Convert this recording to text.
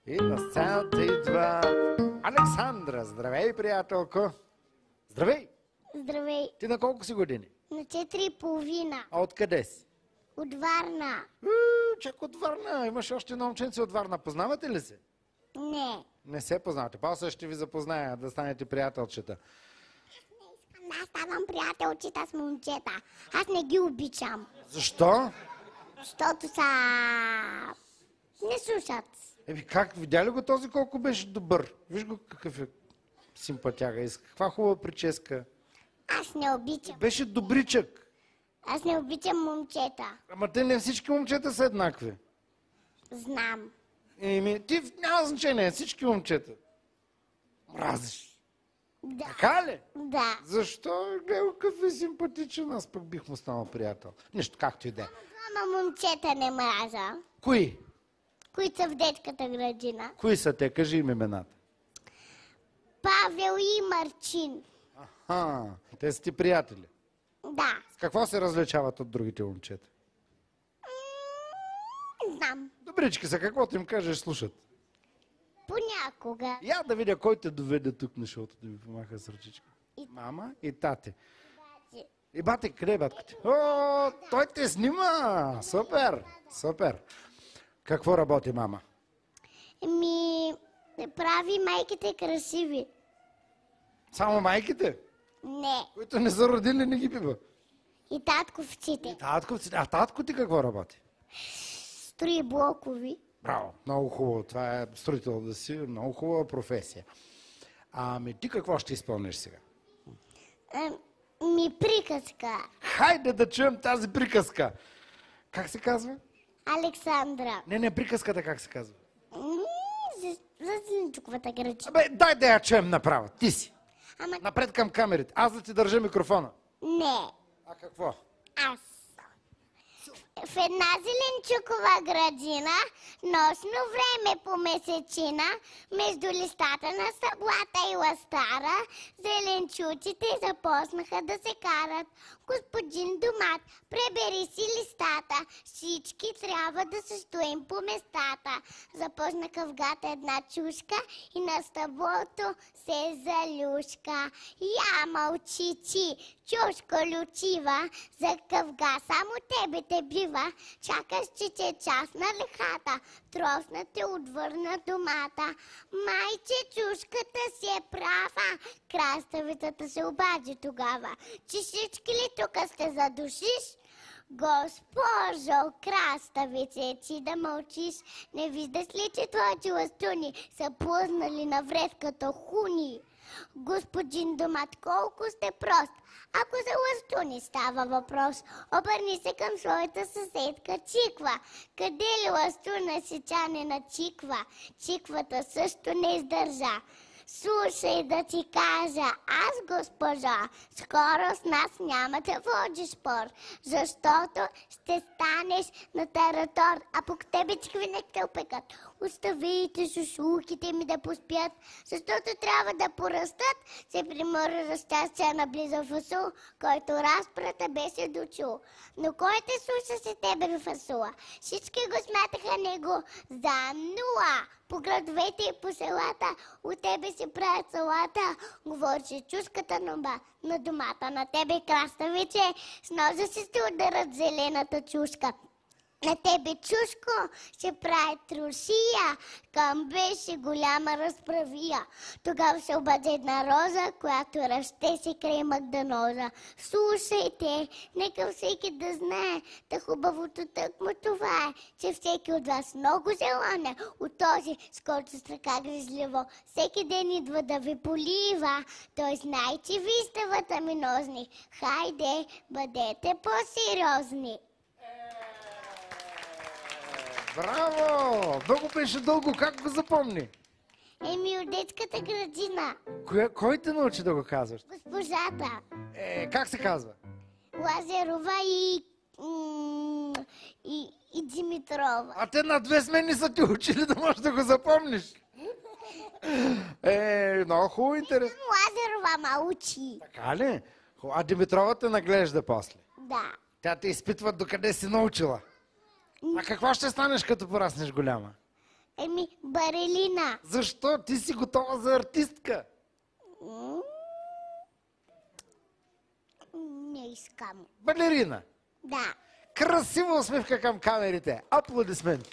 И на сцената идва Александра. Здравей, приятелко. Здравей! Здравей! Ти на колко си години? На 4,5. А откъде си? От Варна. Чак от Варна. Имаш още едно момченце от Варна. Познавате ли се? Не. Не се познавате. После ще ви запозная да станете приятелчета. Да, ставам приятелчета с момчета. Аз не ги обичам. Защо? Защото са... не слушат. Как? Видя ли го този колко беше добър? Виж го какъв е симпатяга. И с каква хубава прическа. Аз не обичам. Беше добричък. Аз не обичам момчета. Ама те не всички момчета са еднакви. Знам. Ти няма значение, всички момчета. Мразиш. Да. Така ли? Да. Защо? Гледай какъв е симпатичен, аз пък бих му станал приятел. Нищо, както и да е. Двама момчета не мраза. Кои? Които са в детската градина. Кои са те? Кажи им имената. Павел и Марчин. Те са ти приятели. Да. С какво се различават от другите момчета? Не знам. Добрички са, каквото им кажеш, слушат. Понякога. Я да видя кой те доведе тук на шоуто да ми помаха с ръчичка. Мама и тате. И бате, къде е батката? О, той те снима! Супер! Супер! Какво работи мама? Прави майките красиви. Само майките? Не. Които не са родили, не ги бива. И татковците. А татко ти какво работи? Строи блокови. Браво, много хубаво. Това е строител да си, много хубава професия. Ами ти какво ще изпълниш сега? Приказка. Хайде да чуем тази приказка. Как се казва? Александра. Не, приказката как се казва? За зеленчуковата градина. Абе, дай да я чуем направо. Ти си. Ама... Напред към камерите. Аз да ти държа микрофона. Не. А какво? Аз. В една зеленчукова градина, нощно време по месечина, между листата на съблата и ластара, зеленчуците започнаха да се карат. Господин Домат, пребери си листата, всички трябва да се стоим по местата. Започна къвгата една чушка и на стъблото се залюшка. Я мълчи ти, чушко лючива, за къвга само тебе те бива. Чакаш, че е час на лехата, тросна те отвърна домата. Майче, чушката си е права, краставицата се обади тогава. Че всички ли тук сте задушиш? Госпожо краставице, ти да мълчиш, не виждаш ли, че твоите ластуни са плъзнали навред като хуни? Господин Домат, колко сте прост. Ако за ластуни става въпрос, обърни се към своята съседка Чиква. Къде ли ластуна си тя не начиква? Чиквата също не издържа. Слушай да ти кажа, аз, госпожа, скоро с нас няма да водиш спор, защото ще станеш на таратор, а пък тебе чикви не те опекат. Оставите шушулките ми да поспят, защото трябва да порастат, се примърва разчастия наблизо фасул, който разпрата беше дочул. Но кой те слуша се тебе в фасула? Всички го смятаха него за нула. По градовете и по селата от тебе си правят салата. Говореше чушката на домата. На тебе, краставиче, с ножа си ще ударат зелената чушка. На тебе, чушко, ще прави трошия, към беше голяма разправия. Тогава се обади една роза, която расте си край Магданоза. Слушайте, нека всеки да знае, да хубавото тъкмо това е, че всеки от вас много желане от този, с който с ръка гризливо, всеки ден идва да ви полива. Той знае, че ви сте витаминозни. Хайде, бъдете по-сериозни. Браво! Много беше дълго. Как го запомни? От детската градина. Кой те научи да го казваш? Госпожата. Как се казва? Лазерова и Димитрова. А те на две смени са ти учили да можеш да го запомниш. Много хубаво интересно. Лазерова ма учи. Така ли? А Димитрова те наглежда после. Да. Тя те изпитва докъде си научила. А какво ще станеш, като пораснеш голяма? Барелина. Защо? Ти си готова за артистка. Не искам. Балерина. Да. Красива усмивка към камерите. Аплодисменти.